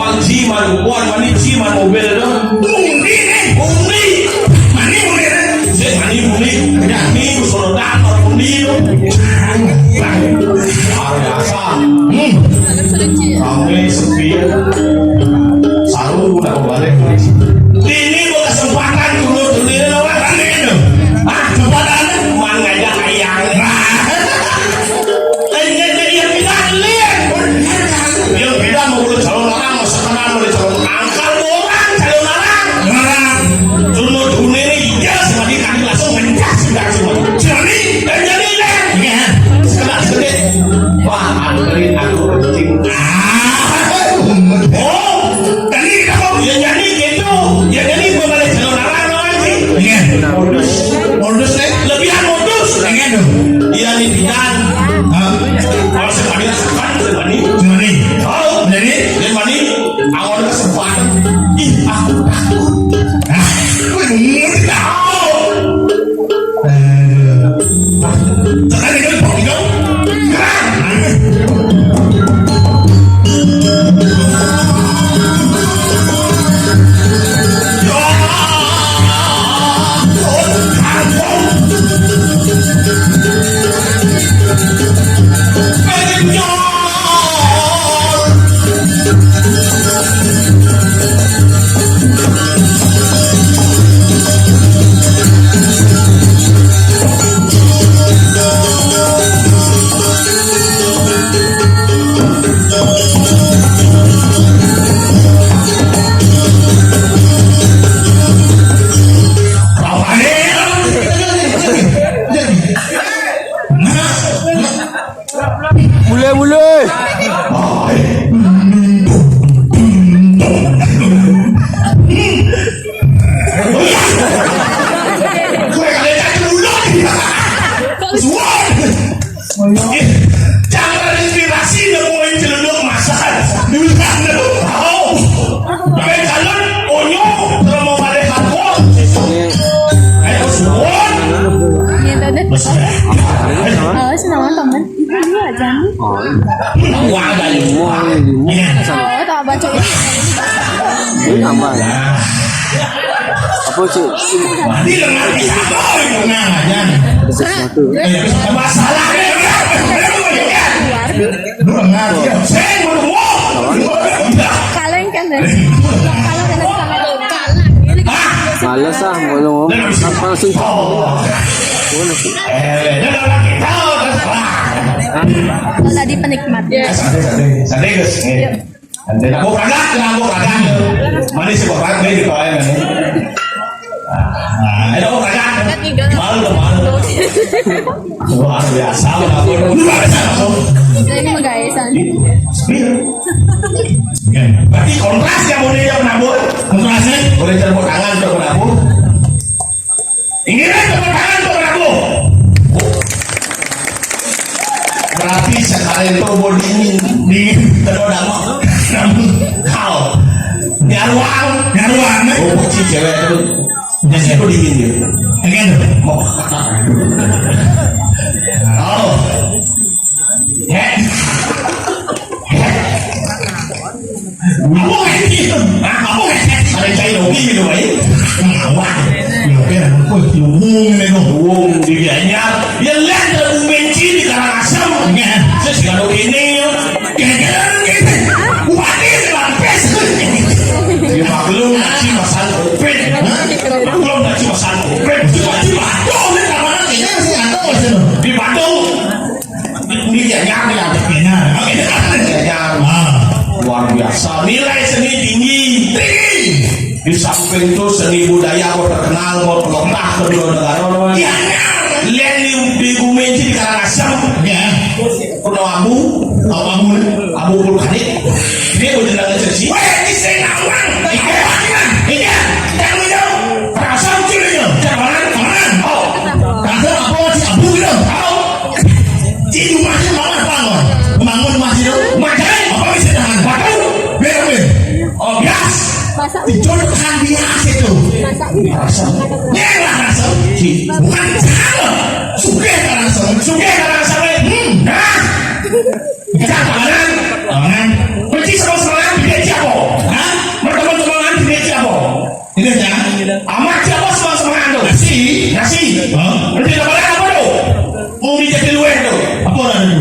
Mani, mani, mani, mani, mani, mani, mani, mani, Senang temen itu dia aja nih. Wah, dari Oh, tak baca ini. Ini nama ya. Apa sih? Mati dengan siapa? Tenang aja. Sesuatu. Masalahnya lu enggak dia. Saya mau Kaleng kan deh. Kalau kena sama Males ah, mau ngomong apa langsung. Boleh sih. tadi penikmat. Santai guys. Santai. Aku kagak. Mana sih kok kagak di toilet ini? Nah, itu aku kagak. Malu. Luar biasa, aku luar biasa. Ini menggaisan. Berarti kontras ya boleh yang menabur. Kontrasnya boleh tepuk tangan untuk menabur. Inginkan tepuk tangan untuk menabur. Berarti sekali turbo dingin terdodang namun kau nyaruang. Oh si cewek itu nasi itu dingin dia. Ingin mau oh Kamu ada cair hobi gitu baik. Wah, kira aku diumum diganya. Dia lihat ada benci di Karangasem. Saya sekarang ini, bupati lampes. Dia maklum nasi masan kopet. Maklum nasi masan kopet. Di Bandung ni mana kayaknya sih ada di Bandung. Ini yang luar biasa, nilai seni tinggi. Di samping itu seni budaya kau terkenal, kau pelopah kedua negara. Lihat di Bumi di Karangasem, kuno abu vulkanik. Dia udah dalam sesi. Wah, ini saya nawang. Ini jangan jauh. Karangasem cirinya. Kanan. Oh, kanan apa sih abu gitu? Oh, di rumahnya mana bangun? Bangun masih macam apa bisa tahan? Batu, berapa? Oh, gas. Dijodohkan bias itu. Nyerah rasa. Bukan salah. Suge Karangasem. Nah. Kita tangan. Benci sama dia siapa? Hah? Berteman-teman dia siapa? Ini jangan. Amat siapa sama ando? Nasi. Nanti apa tu? Mau dijadi luar tu. Apa dah tu?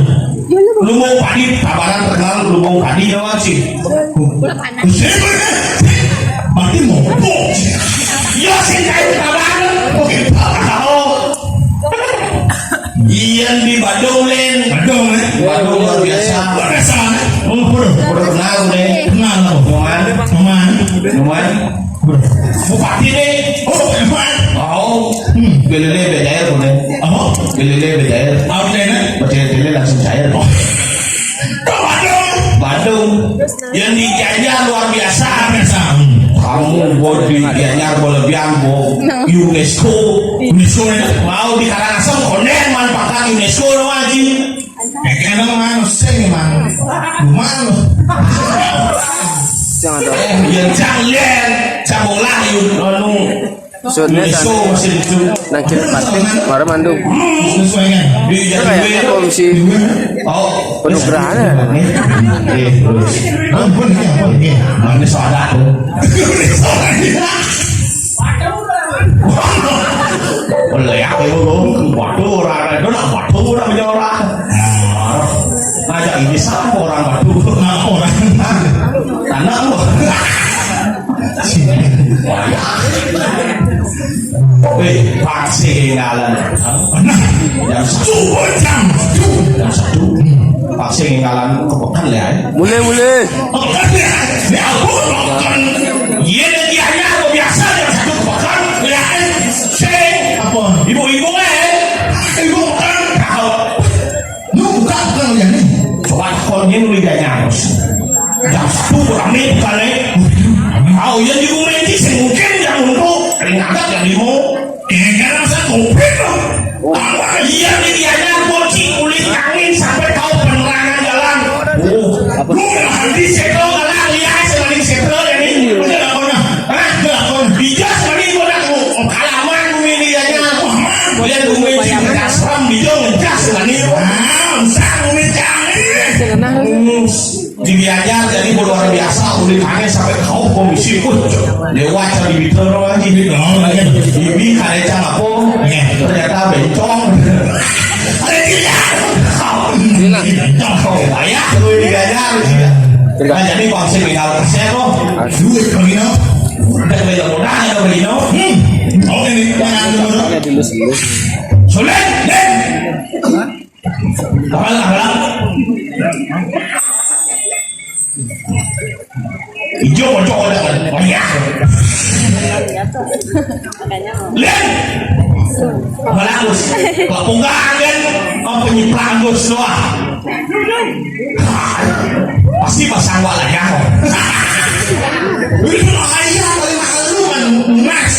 Lumung padi, kabaran terkenal lumung padi doang sih. Mati mau bok. Yo sentai kabaran. Oke, tahu. Ian di Bandung luar biasa. Kenal deh. Numan. Bupati deh. Oh, gelele bedaer boleh. Apa? Gelele bedaer. Out deh na? Bedaer langsung cair. Bandung. Yang di Gianyar luar biasa. Kamu di Gianyar boleh biang UNESCO mau di Karangasem konen manfaatkan UNESCO wajib. Kayaknya mana sih man? Jangan ada. Yang jangan bola yuk lalu. Soalnya nak kira patik, baru mandung. Di Kayak komisi penugrahan. Mana sahabat? Boleh aku waktu orang itu nak waktu orang menyorang. Ngajak ini sama orang batu, orang tanah lo. Paksi ngalan. Yang satu. Paksi ngalan kepekan ya. Mulai. Ini aku makan. Iya dia hanya biasa yang satu kepekan. Ya, apa? Ibu-ibu ibu kan kau. Bukan yang ini. Coba kau ini lidahnya harus. Yang satu rame bukan kau yang di rumah ini mungkin yang untuk ringan yang dimu. Karena saya komplit loh. Iya lidahnya bocil kulit angin sampai kau penerangan jalan. Lu nanti setel galang lihat selain setel ini. Bener apa nak? Bijak sekali kau nak kalaman bumi lidahnya. Lihat bumi cinta. bijong ngecas nganiu. Sang mecang. Diajar jadi luar biasa udah kangen sampai kau komisi pun dewa cari bitero aja bibi kareca ngapo ternyata bencong ayah gue digajar jadi konsep tinggal kasih loh duit begino udah mudah-mudahan ada begino oh ini jangan dulu sulit den kalah hijau bocor dengan banyak lihat melagus punggangan kan penyiplangus doang pasti pasang walah ya itu ayah paling mahal lu kan mas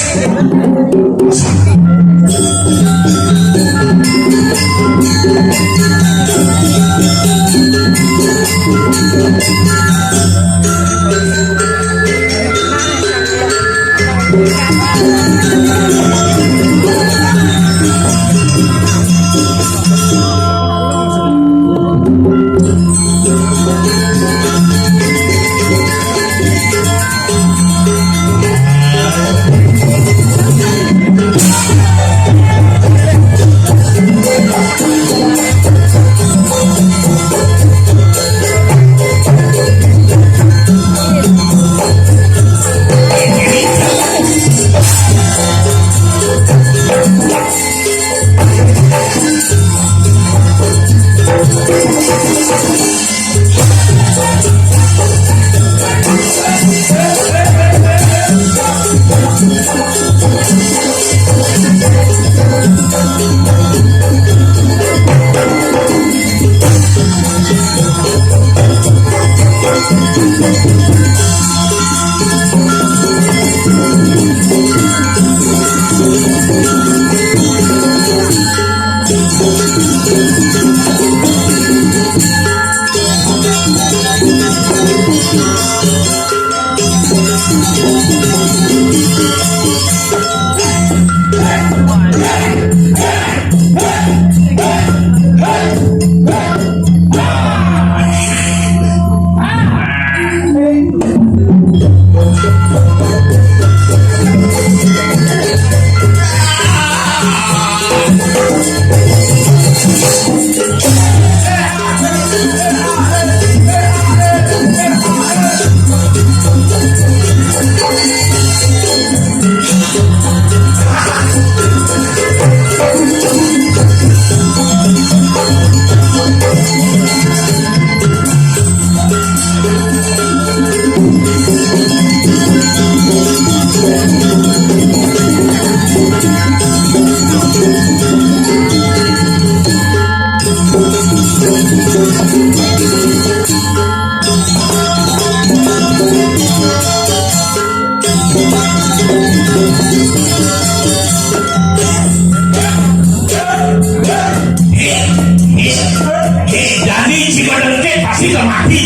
jadi si badengke pasti gak mati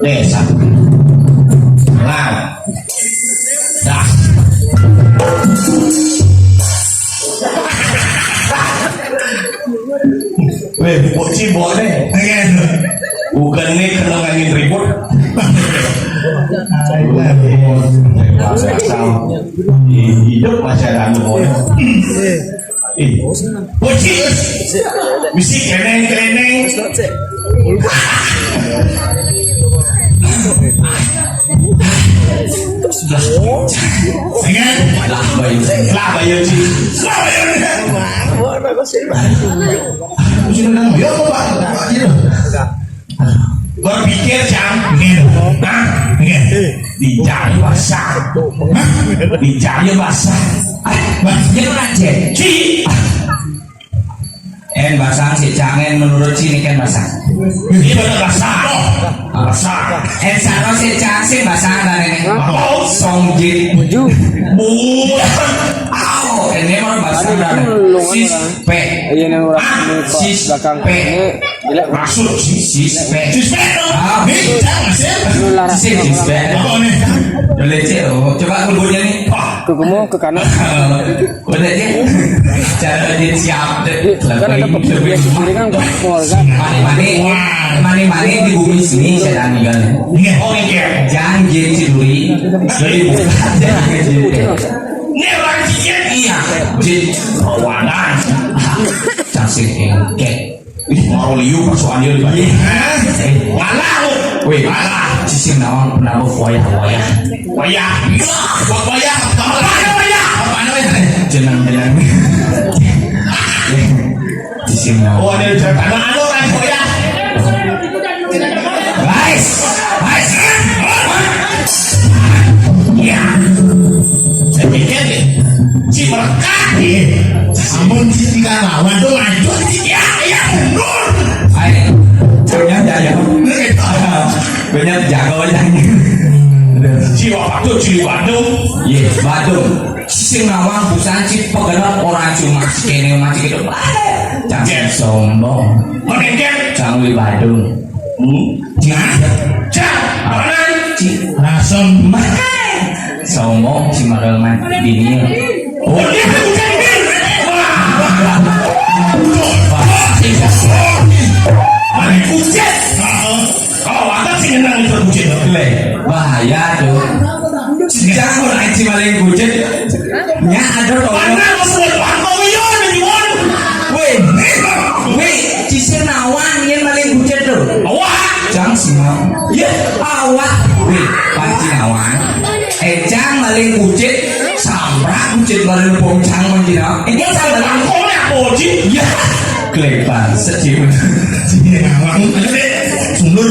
desa nah dah weh bocil boleh bukan nih kena angin ribut hidup masih ada boleh bocil misi keneng lah bayar sih berpikir jam dicari basah dicari basah basahnya aja basah si cangen menurut sini kan basah ini benar basah basah saro si cangen basah dari songjit ini mah basah dari sis p sis p Maksud Sispek. Sispek dong. Jangan sih. Sispek. Apa nih? Boleh cek. Coba kulburnya nih. Kukumu ke kanan. Boleh cek. Cara dia siap. Kan ada pekerja sendiri kan keluarga. Mani di bumi sini saya tinggal. Oh ini. Jangan duri. Jadi bukan. Ini orang cincin. Iya. Jadi Wadah. cantik engke. Mau liu persoalannya di balik. Ngalah lu. Wih, cisim naon penambah wayah. Wayah. Wayah. Apa namanya? Jenang. Cisim naon. Oh ada cerita. Anu kan wayah. Guys. Iya. Saya pikir nih. Si berkah nih. Ampun si tiga lawan tuh lanjut. Ya mundur. Ayo. Jangan. Banyak jago jangan. Si cili Bandung. Iya, Bandung. Sing nawang busan si pegenap orang cuma kene masih gitu. Jangan sombong. Menengken. Jangan di Bandung. Mana? Rasem. Sombong si model man bini. Oh dia bukan ini. Mana kucet? Oh ada sih ngenang itu kucet. Bahaya tuh. Jangan orang si maling kucet. Nya ada Mana masuk Antonio di mana? Weh, cisir nawan yang maling kucet tuh. Awak. Jangan sih mau. Ya, awak. Weh, panci nawan. Ejang maling kucet. Samrak kucet maling pongcang menjina. Ini sama dengan Kau ni apa sih? ya. Kelepan sedih. Awak sundur.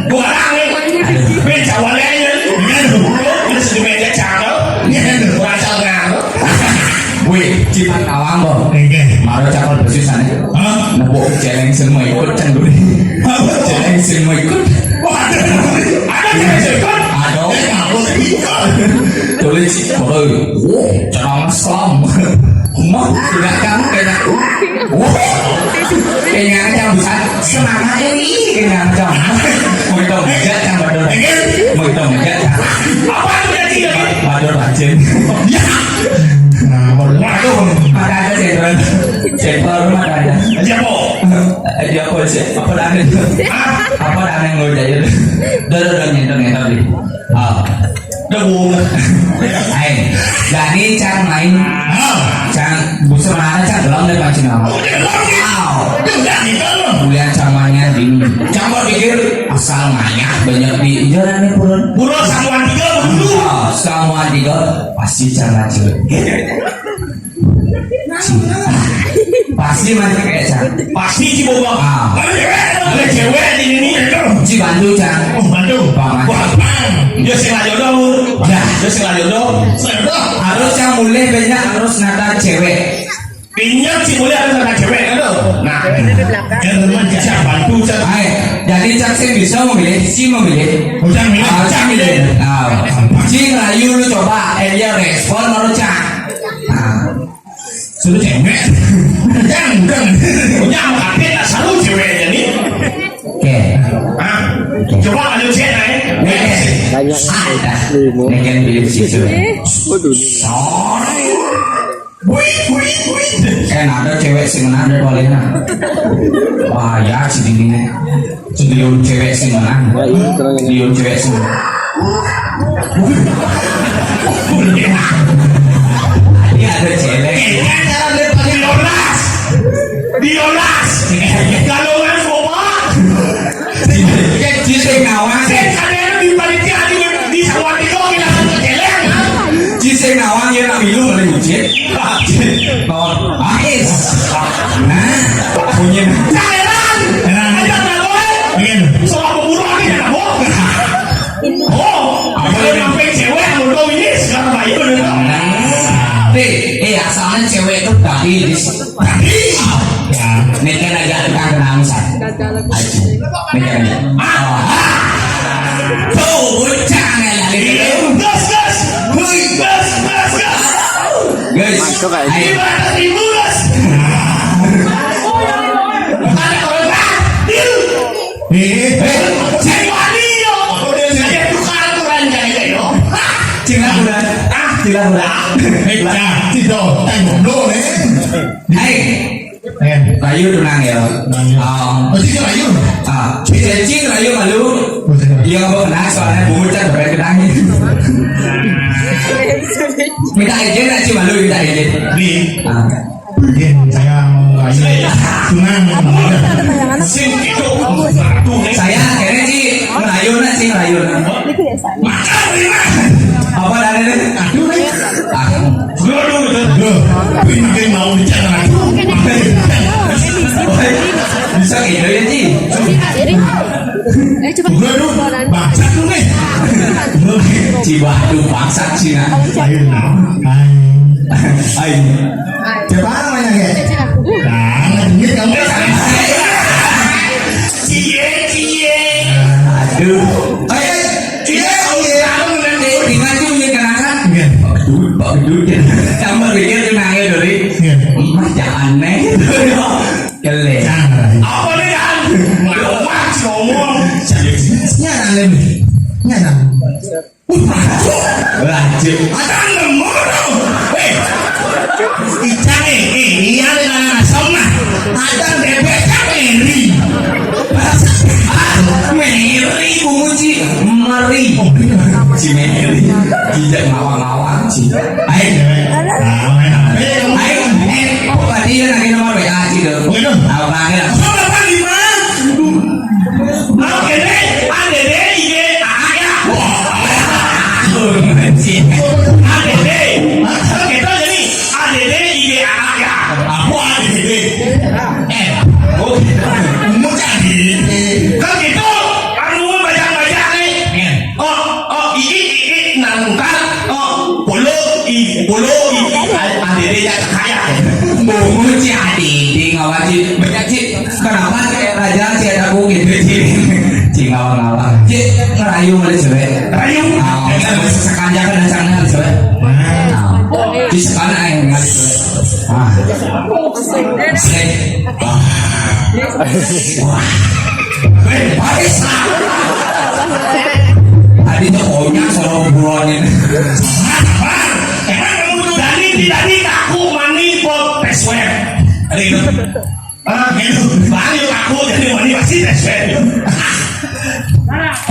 Dua orang ni. Meja walenya. Ini sedih meja cakap. Rasa ngang. Weh, cipan awang boh. Maro cakap bersusan. Nebuk celeng semua ikut cenduri. Celeng semua ikut. Ada cakap. Ada. Tulis boleh. Jangan Islam. Mau tidak kamu kayaknya. Kayaknya macam bisa semangat ini. Kayaknya macam. Mau itu enggak yang bador. Mau itu enggak. Apa tu dia tidak? Bador rajin. Ada sentral rumah ada. Siapa? Dia apa sih? Apa dah yang lo jadi? Dah nyentuh di. Debu. Jadi cara main, cara busur mana cara dalam depan sini. Bulan camanya dini. Coba pikir asal banyak di jalan nih purun. Burung samuan tiga dulu. Semua tiga pasti cara cewek. Pasti masih kayak cara. Pasti si bobo. Ada cewek di sini. Si bantu cara. Oh Bandung. Dia sengaja jodoh. Dia sengaja jodoh. Harus yang mulai banyak harus nata cewek. Pinjam si mulia harus ada cewek kan tuh. Nah, yang teman siapa bantu siapa? Jadi cak sih bisa memilih, si memilih. Jangan milih. Cak milih. Si ngelayu lu coba, dia respon baru cak. Suruh cewek. Jangan. Punya makanya tak selalu cewek jadi. Oke. Coba ada cewek naik. Banyak Ada. Nengen pilih situ. Ada cewek sih menang dari walena. Wah ya si dindingnya. Sediliun cewek sih menang. Sediliun cewek sih menang. Ini ada cewek. Diolas. Galongan semua. Ciseng nawang. Ada di panitia di sawah itu kita keleng. Ciseng nawang ya nak milu oleh bucin. Nol ais. Nah, punya. Jangan. Ada galongan. Soal pembunuh ini ada bohong. Oh, apa yang sampai cewek mudah ini sekarang bayu asalnya cewek itu tadi. Nekan aja tukang kenangsan. Nekan aja. Tuh, bocah lagi. Gas. Guys, Masuk aja. ayo. Gas. Ada orang Saya wali yo. Saya tukar aturan kayak yo. Cina udah. Cina udah. Tidak, tengok dulu nih. Hai. Rayu tunang ya. Oh, tidak Rayu. Cicing Rayu malu. Iya nggak kenal soalnya bumbu cat berat kenangin. Minta izin nggak sih malu minta izin. Izin saya mau Rayu. Tunang. Sing itu. Saya akhirnya sih Rayu nak sih Rayu. Apa dari ini? Aduh, ini mau bicara. Bisa gitu ya sih. Coba. Baca dulu nih. Cibatu bangsat Cina. Hai. Siapa namanya ya? Nah, ini kamu. Cie. Aduh. Cie. Ngaju ya kenangan. Pak Bedut. Tambah pikir kenangnya dari. Mas jangan aneh. Kele. Apa nih kan? Ngomong ngomong. Nyana. Lanjut. Ada nomor. Icang ini ada sama. Ada bebek Mary. Mary bunguci Mary. Si Mary. Tidak ngawang-ngawang sih. Ayo. Kok tadi ya lagi nomor WA sih dong. Tahu banget. Bunguci adik ngawasi banyak sih. Kenapa raja sih ada aku gitu sih? Cing ngawang-ngawang. Cik ngerayu mulai cewek. Rayu. Kita bisa sekanjang dan sangat cewek. Di sekarang ayo ngali cewek. Wah. Habis. Tadinya konya selalu buronin. Dari aku mani pot tes web. Gitu. Banyak aku jadi mani pasti tes web.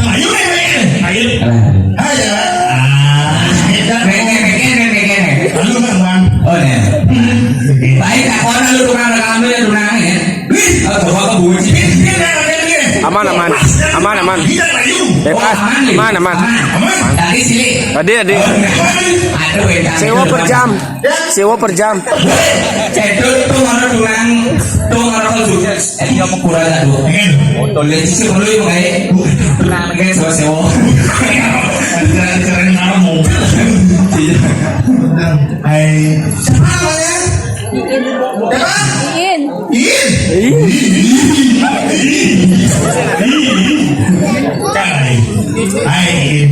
Ayo. Lalu bang. Oh ya. Baik aku orang lu tukang rekaman ya tunang ya. Coba ke bunyi. Aman. Bebas. Aman. Tadi sini. Tadi. Aduh, Sewa per jam. Cedok tuh orang tunang, tuh orang kalau dia mau kurang aduh. Tolong sih kalau yang kayak tunang kayak sewa. Keren nama mobil. Hai. Siapa namanya? Iin. Hai.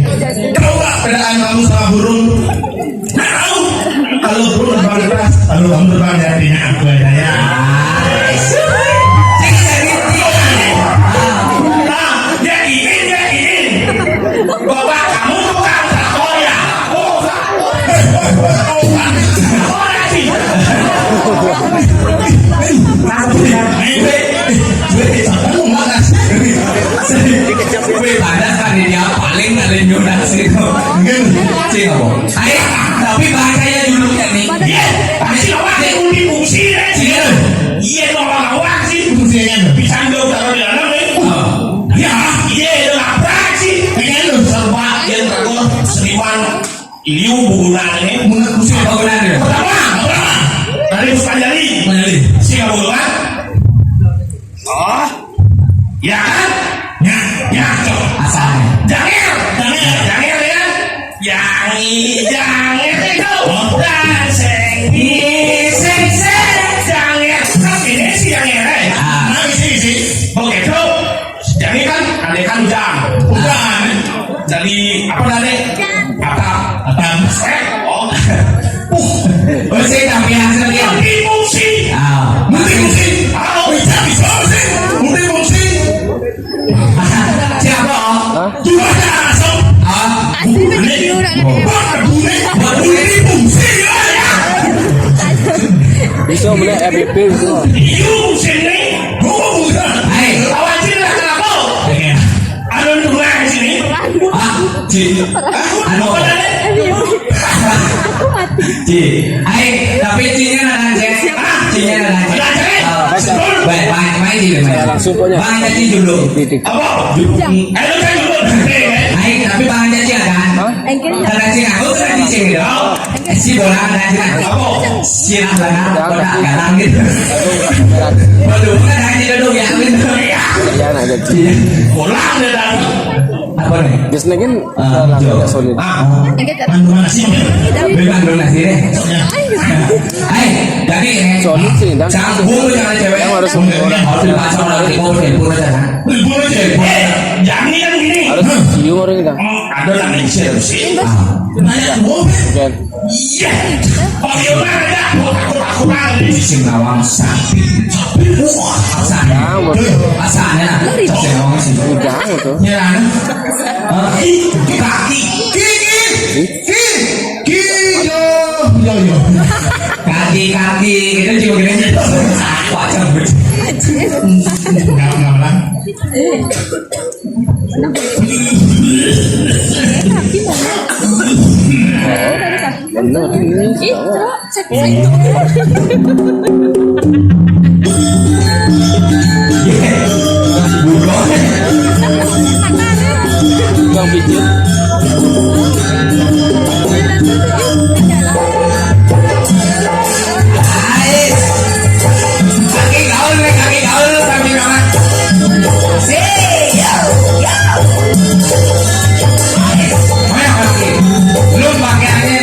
Tahu nggak perbedaan kamu sama burung? Tahu. Kalau burung terbang keras, kalau kamu terbang di hatinya aku ya. Dia Iin. Bapak kamu tukang traktor ya? Dia paling paling donasi itu. Cing apa? Ayo, tapi bahasanya dulunya nih. Iya, tapi si awak dia undi fungsi deh. Iya, awak sih fungsinya bisa nggak taruh di dalam nih. Ya, iya itu laprak sih. Pengen lu serba yang tergolong seniman iliu bukunan ini. Fungsi Bangunan dia. pertama. Dari Panjali. Si kamu kan? Oh, ya kan? Ya, cok. Asalnya. Jangan ya. Jangan itu. Dan seng. Jangan. Tapi ini sih yang ini. Nah, isi. Oke, tuh. Jadi kan, ada kan jam. Jadi apa tadi? Atap. Saya tapi hasil dia. Multifungsi. Ah, Multifungsi. Bisa sih. Multifungsi. FBB itu. Yung sini, Hai, awan sini lah kenapa? Ada tunang sini. Ci, anu, Aku mati. Ci, hai, tapi cinya ada cek, cinya ada cek. Baik, baik, Ci, Langsung punya. Bang Ci dulu. Titik. Apa? Ayo kan dulu. Hai, tapi Bang Ci ada. Engkir ya. Ada Ci aku kan di Ci gitu. Si bola ada Ci. Si lah, bola galang gitu. Waduh, kan hanya dulu ya, gitu. Ya nak jadi. Pulang deh dan. Apa nih? Just nagin agak solid. Engkir ya. Bebas donasi deh. Hai, jadi Solid sih, dan campur jangan cewek yang harus harus dipasang lagi mau tempur aja. Libur aja. Jangan yang gini. harus cium orang kita. Ada yang ngisi sih. Nanya tuh. Kan. Iya. Oh iya ada. Aku lagi. Sing nawang sapi. Wah, asana. Asana. Sing nawang sih. Udah itu. Nyeran. Kaki. Yo. Kaki kita juga gini. Wajah gue. Enggak lah. Benar ini. Itu, sakit. Yang pijit. Kaki gaul kami kawan. Belum pakaiannya.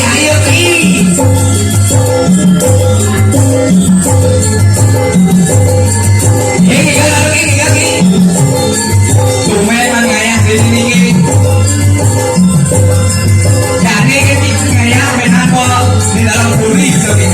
Ayo Ki. Ini Tumen ngayah di sini Ki. Jadi Ki ngayah menan di dalam buri gitu Ki.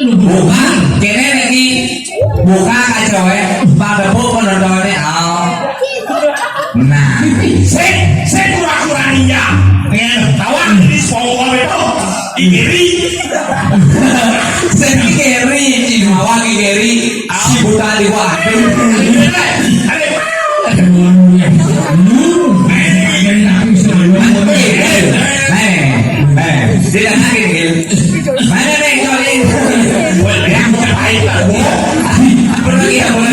Bukan, kene lagi buka kacau pada pun nontonnya nah, saya kurang-kurangnya tawan di sekolah itu dikiri saya kiri Cimawa kiri si buta di waduh tidak sakit mana nih kali yang baik lah pergi ya boleh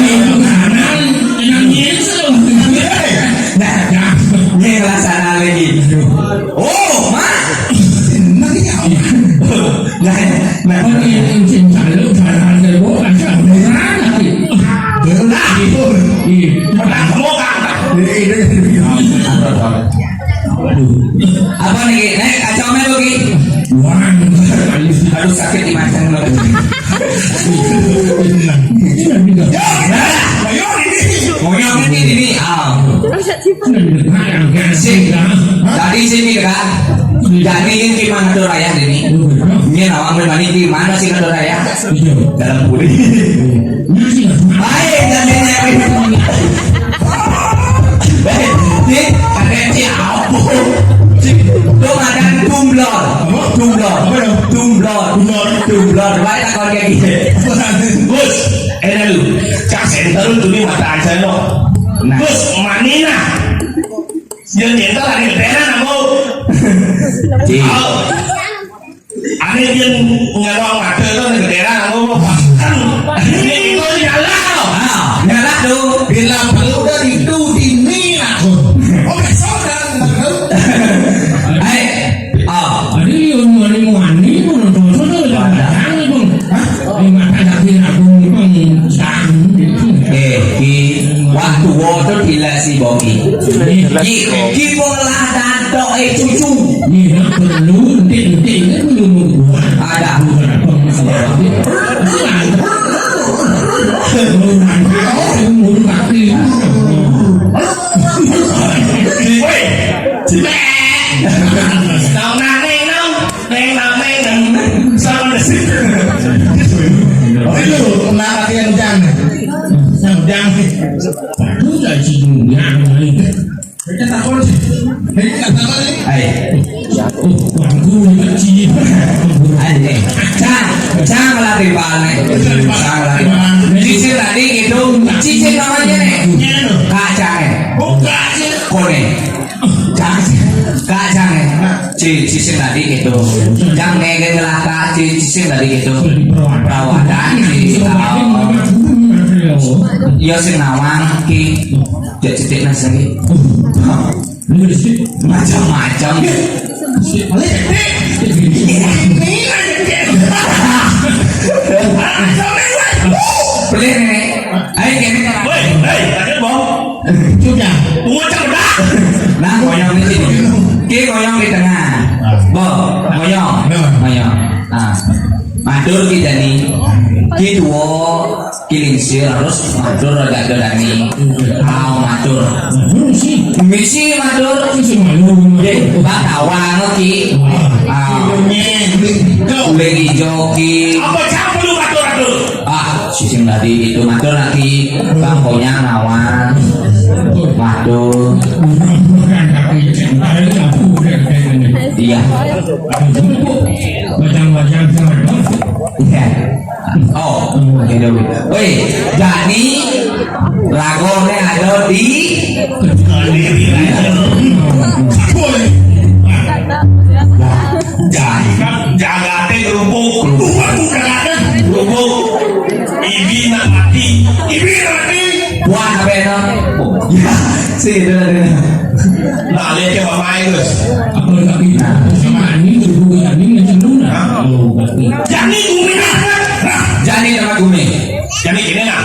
Apa nih? Nek kacaunya lagi. Aduh sakit di macam lo. Moyong ini. Tadi sini kan. Jadi ini gimana tuh raya ini? Ini nawang memang ini gimana sih tuh raya? Dalam puri. Baik jadi ini ada siapa? Tuh ada dumblor. Baik tak kau kayak gitu. Gus, lu, cak center lu tuh mata aja lo. Gus, manina. Yang center lagi pena namo. Ane dia ngelawang mata lo nih pena namo. Ini itu nyala. Nyala tuh. Bila perlu dari itu ini aku. Oh besok dan. Waktu water gila si Bogi. Ki bola dato cucu. Ada. Cang lari balik. Cicing tadi itu cicing namanya nih. Kacang. Kone. Kacang. Cicing tadi itu. Yang negen ngelaka cicing tadi itu. Perawatan di ya sing nawang ki cek nasi macam-macam beli nih ayo gini Ada bom. sudah Tunggu dah. nah goyang di sini ki goyang di tengah goyang nah matur kita nih ki duo kilingsi harus matur agak dorani matur misi matur bakawang ki udah hijau ki Apa campur lu matur? sising tadi itu matur lagi bangkonya nawan matur iya oh woi jadi lagunya ada di Jaga teh gerubuk. Ibi nak mati. buat apa itu ya sih itu Nah, lihat ke mamai guys. Jadi bumi jadi nama gumi Jadi gini nak.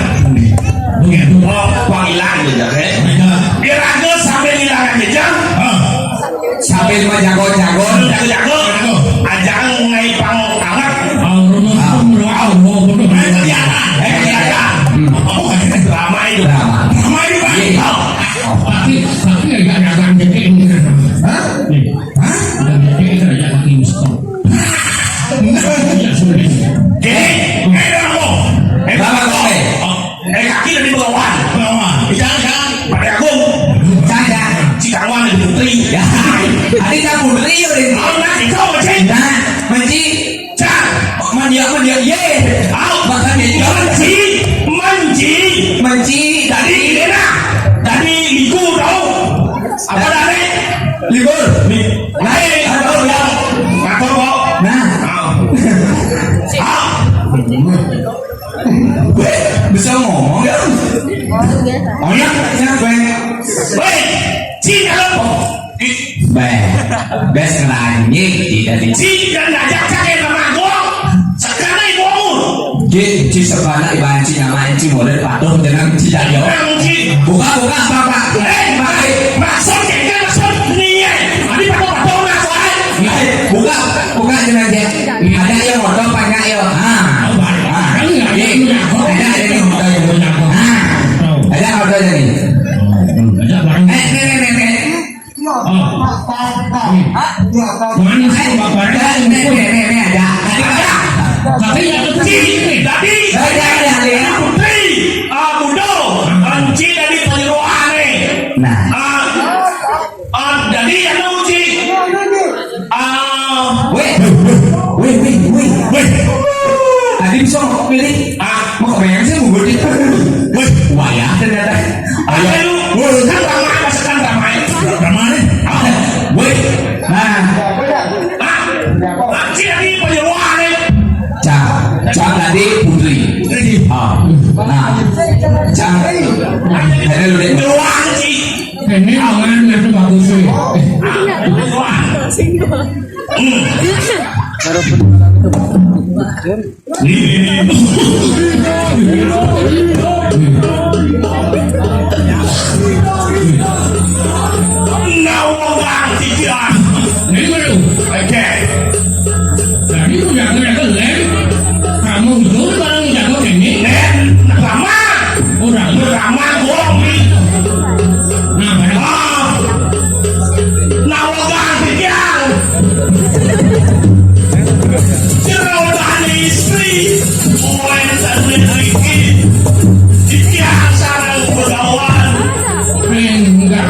Oh, panggilan aja deh. Biar aku sampai hilangan aja. sampai lima jago-jago Jago-jago. Ajang ngai pang tangan. Ramai itu. drama Ramai itu bang. Kaki dari bawah. Jangan. Pada agung. caca Cikawan dari putri. hari kamu beli udah Mau nasi kau macam. nah menci Cak. mandia ye bahkan dia menci Dari Lena. Dari Liku tau. Apa dari? libur Lain. Atau yang ngatur kau. nah bisa ngomong ya oh ya jangan gue Woi. Cina lo. bes ngelanjik tidak di Cina ngajak kakek sama gua. Sekarang ibu. ci sekolah ibanci nama ci model patuh dengan tidak yo Orang Cina. buka bapak Maksud kayaknya maksud nih. Adi Ada yang motor banyak ya. Ada yang motor yang ada motornya nih. Nih. Mana sih bapaknya? Nih ada. Tapi yang kecil tadi. Ada. Putri, Budo, Anci dari penyeruan nih. Nah. Jadi yang uji. Wih. Tadi bisa pilih. Mau kebayang sih bubur itu. Wah ya ternyata. Ayo, kan ramai, masakan ramai. Ramai. Wih. Nah. Anci dari penyeruan nih. Cak tadi Putri. Nah. Cak. Ada lu deh. Penyeruan sih. Ini tangan itu bagus sih. Penyeruan. Nawagang tiga. Ini baru. Oke. Tadi udah kelihatan lem. Kamu itu barang jago ini. Lama. Orang Lama gorong nih. nah, Nawagang tiga. Jerawatan istri. Mulai sampai lagi. Tiga sarang bergawan. enggak.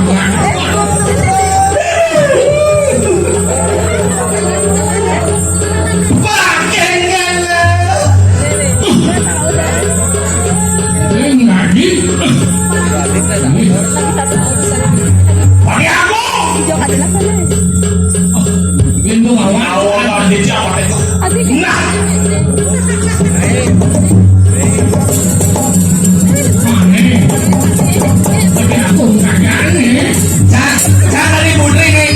Enggak di. Pakai aku. Itu awal. Nawagang tiga apa itu? Nah. Aneh. Tapi aku enggak aneh. Cak tadi Putri nih.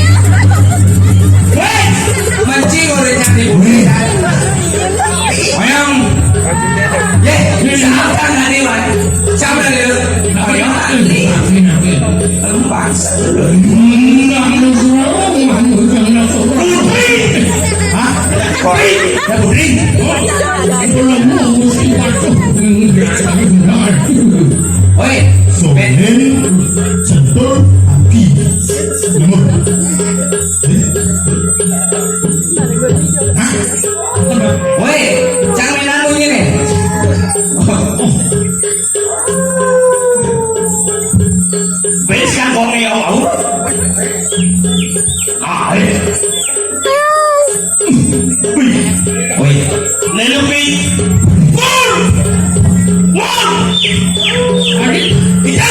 Mancing orangnya di Putri. Oyong. Siapa tadi man? Siapa tadi lu? Oyong tadi. Bangsa. Ya Putri. Oi. Woi, jangan main anu ini. Bereskan kong yang mau. Woi, Nelupi. Mur. woi. Iya.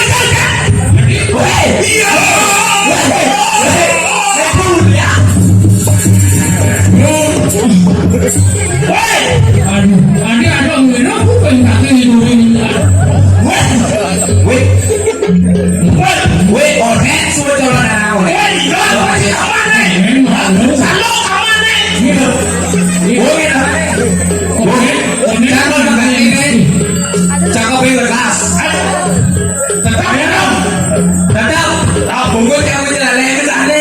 Woi, onet sudah jalan anak Cakep ini berkas. Tetap. Bungkus yang menjelaskan ke sana.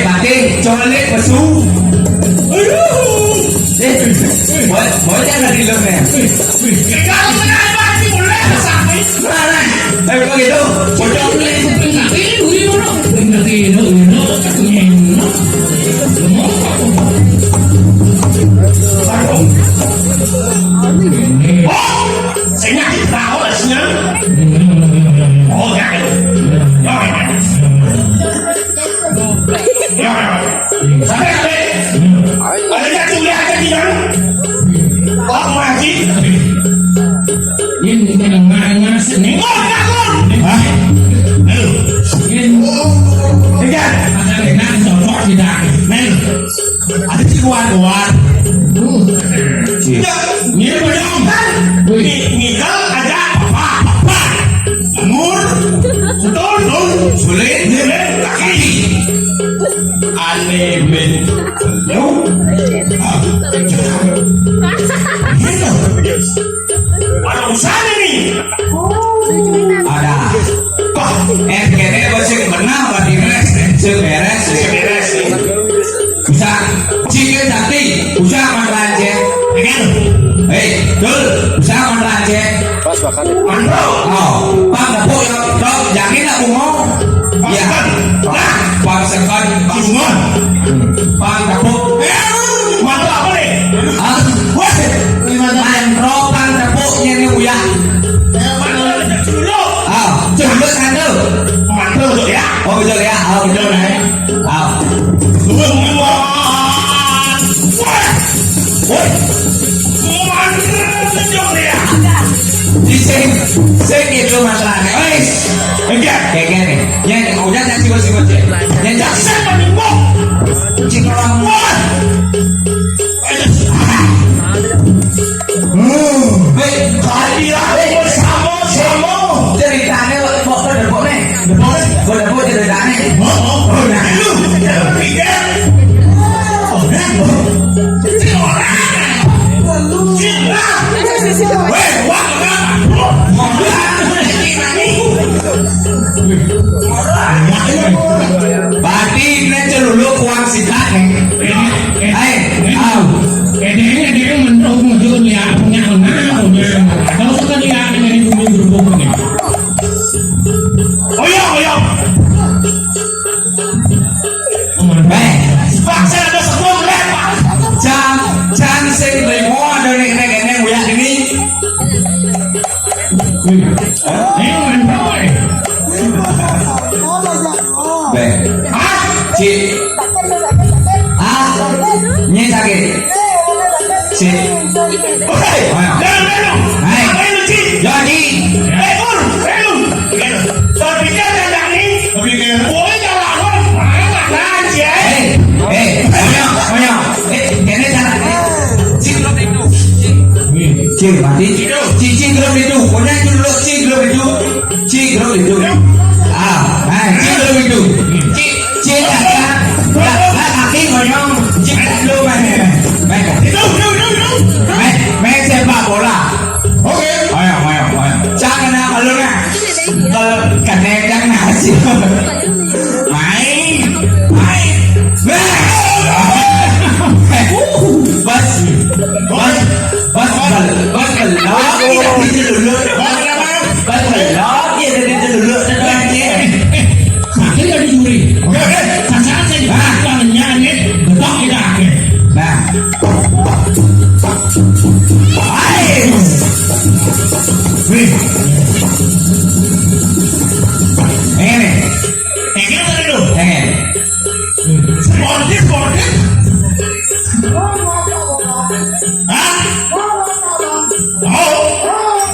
Batik, colek, besu. Boleh jangan di dalamnya. Kalau gitu, Saya tahu asnya. Oh ya. Sampai. Ada satu lihat di dalam. Kok masih? Ini mana sini? Ada ciuan-ciuan. Ini belum kan? Ngikal aja apa? Mur, betul, sulit, kaki. Aneh ben. Yo. Ada usaha nih. Ada. Kene bosing benang berarti beres. Beres. Bisa cikin tapi bisa mantranje. Hei, dul, bisa mantranje. Pas makan. Mantap. Oh, Pak Dapo dok, yakin aku mau? Ya. Nah, Pak Sekon, Bungon. Pak Dapo. Mantap apa nih? Ah, wah, mantro Pak Dapo ini uya. Mantap dulu. Ah, coba satu. Mantap betul ya. Oh betul ya, oh betul ya. Ah, Bungon. Woi. Mantap betul ya. di sing itu masalahnya. Wes, Enggak. kayak gini. Yang udah nanti bos. Yang jaksa Saya menimbo. cing orang Wah. Hei, Kalian bersama-sama. ceritanya kok depok nih. Kok depok ceritanya. Oh, nah lu. Pikir. Oh, nah. Weh, wah, Berarti ini celuluk uang sikat nih. Hei, Dia menurut mujur lihat punya kalau suka lihat dari bumbu ini. Oyong. Paksa ada semua melepak. Jam sing limo ada nek uyak ini. Mantap. Be. Ci. Ini sakit. Ci. Oke. Dalam. Hai. Apa lu, Ci? Jadi, Ur. Saya pikir tentang ini. Pikir. Boleh jalan. Mana aja. oyong. Kene cara. Ci grup itu. Ci mati. Ci grup itu. Punya grup Ci grup itu. Ci grup itu. Ci grup itu. Ci kaki oyong. Ci lu main. Main sepak bola. Oke. Oyong. Jangan apa lu nah. Kalau kena jangan hasil. Main. Bas belok dia dulu. Bas belok dia dulu. Sakit dari juri. Sasaran saya dipakai nyanyi, getok kita akhir. Nah. Ini. Ini apa itu? Ini. Sportif. Hah? Oh.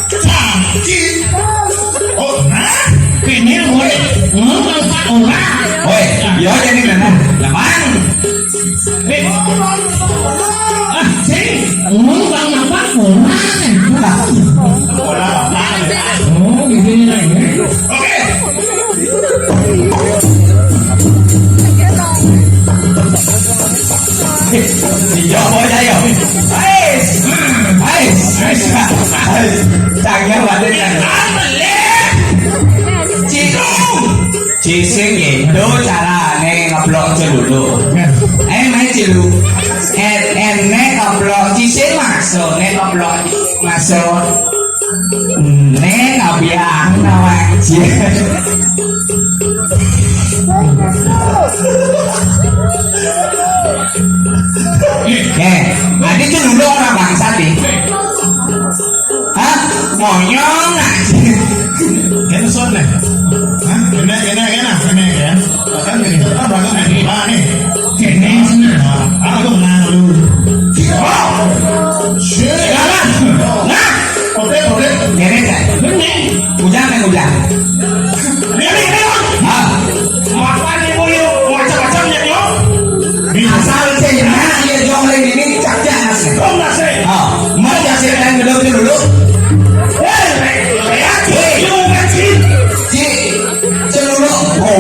Cantik. Oh, nah. Ini boleh ngomong pak orang. Woi, yo jadi mana? Lamang. Sih, ngomong bang apa orang? Oh, begini lagi. Oke. Yo boleh yo. Ais. Tanya pada Apa le? Chị sinh itu cara ngeblok dulu. Main dulu. Ngeblok ci masuk, masuk. Ngabiang nawang ci. Ini dulu orang bangsa nih. Hah? Monyong aja. Kenson nih. Hah? Kena ya. Bahkan gini. Bahkan gini. Nih. Kene sana. Aku menang lu. Jalan. Nah. Oke. Ini kan. Hujan. Ini. Makan ibu yuk. Macam-macamnya yuk. Asal cina dia jongling ini caknya nasi. Kau nasi. Mau kasih yang dulu. Ci, celulu. Oh,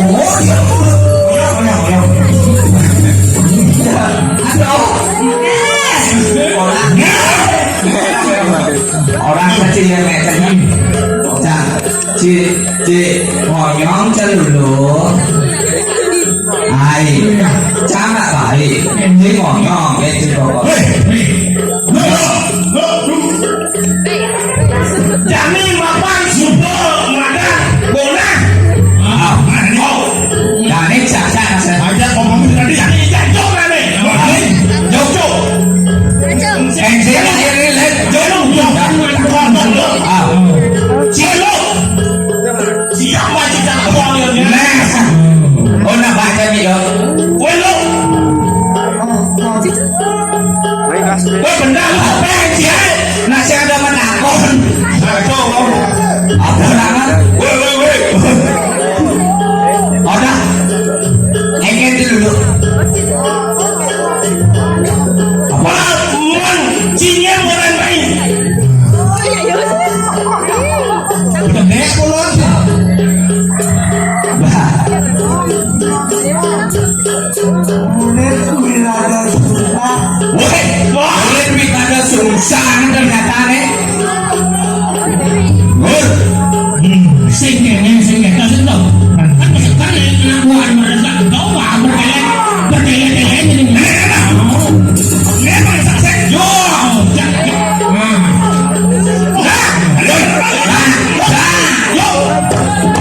Cik ngoyong celulu. Ai, jangan baik. Cik ngoyong, cik pokok. Jami mapan super mana bola. Nah, ini cacat saya. Ada ngomong tadi. Jami jatuh mana? Jauh. Saya ini lihat. Cielo. Siapa cita uang ini? Oh, nak baca ni dok. Welo. Wah benar apa sih? Nak saya ada menakon. Aduh. Apa nangan? Weh. Ada. Engkau dulu. Apa? Man, cinya orang lain. Kita naik pulang. Bah. Weh, wah. Boleh duit ada sungsang ternyata ni. Sehingga tak sentuh. Kan sekali anak buah mereka tahu apa berkaya jadi. Memang sukses. Yo,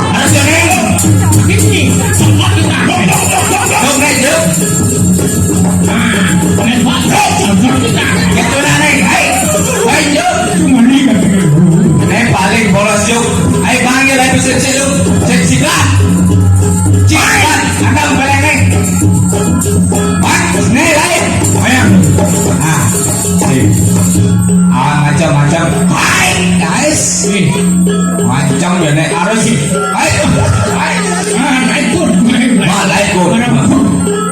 Harus ni. ini semua kita. Dok ni dok. Kita Itu nak ni. Hai. Hai dok. cuma ni kan. Paling boros dok. Hai panggil hai bisa cik dok. Cik Ciklat. Ciklat. Akan balik ni. Mat. Ni hai. Ayam. Macam-macam. Hai. Guys. Macam je ni. Harus. Hai. Hai. Naik pun. Malai pun.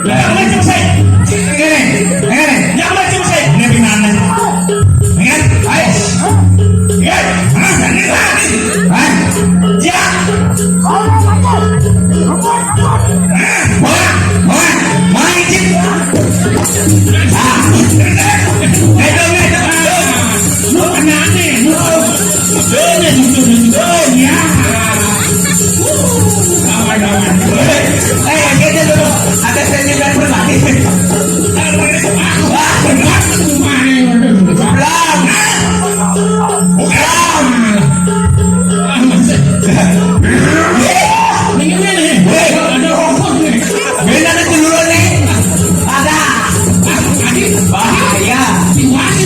Yang macam saya. Ini. Ini. Yang macam saya. Ini bagaimana? Ingat. Hai. Ya, ini lah. Hai. Ya. Main cik. Lu anak ni, lu ya. Kawan-kawan. Kita dulu. Ada senior berbagi. Belum. Bila ada dulu ni. Ada. Bahaya. Hai.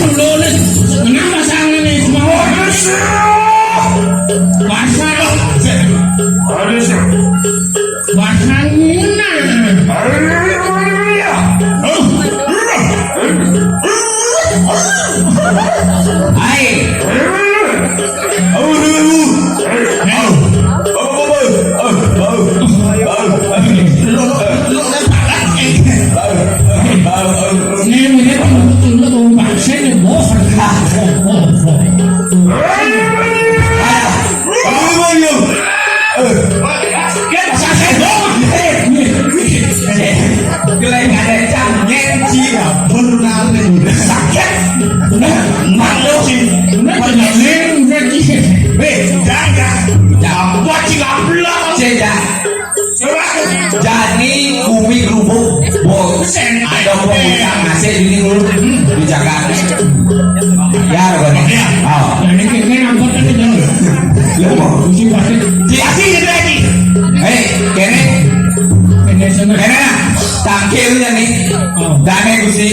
Kelai ada jam ngenci. Sakit. Malu sih. Jadi bumi kerubuk bosen ada penghutang ngasih ini dulu di Jakarta. Ya, benar. Oh, Kasih lagi. hei, kene, kene, tangkil ni, dane gusi,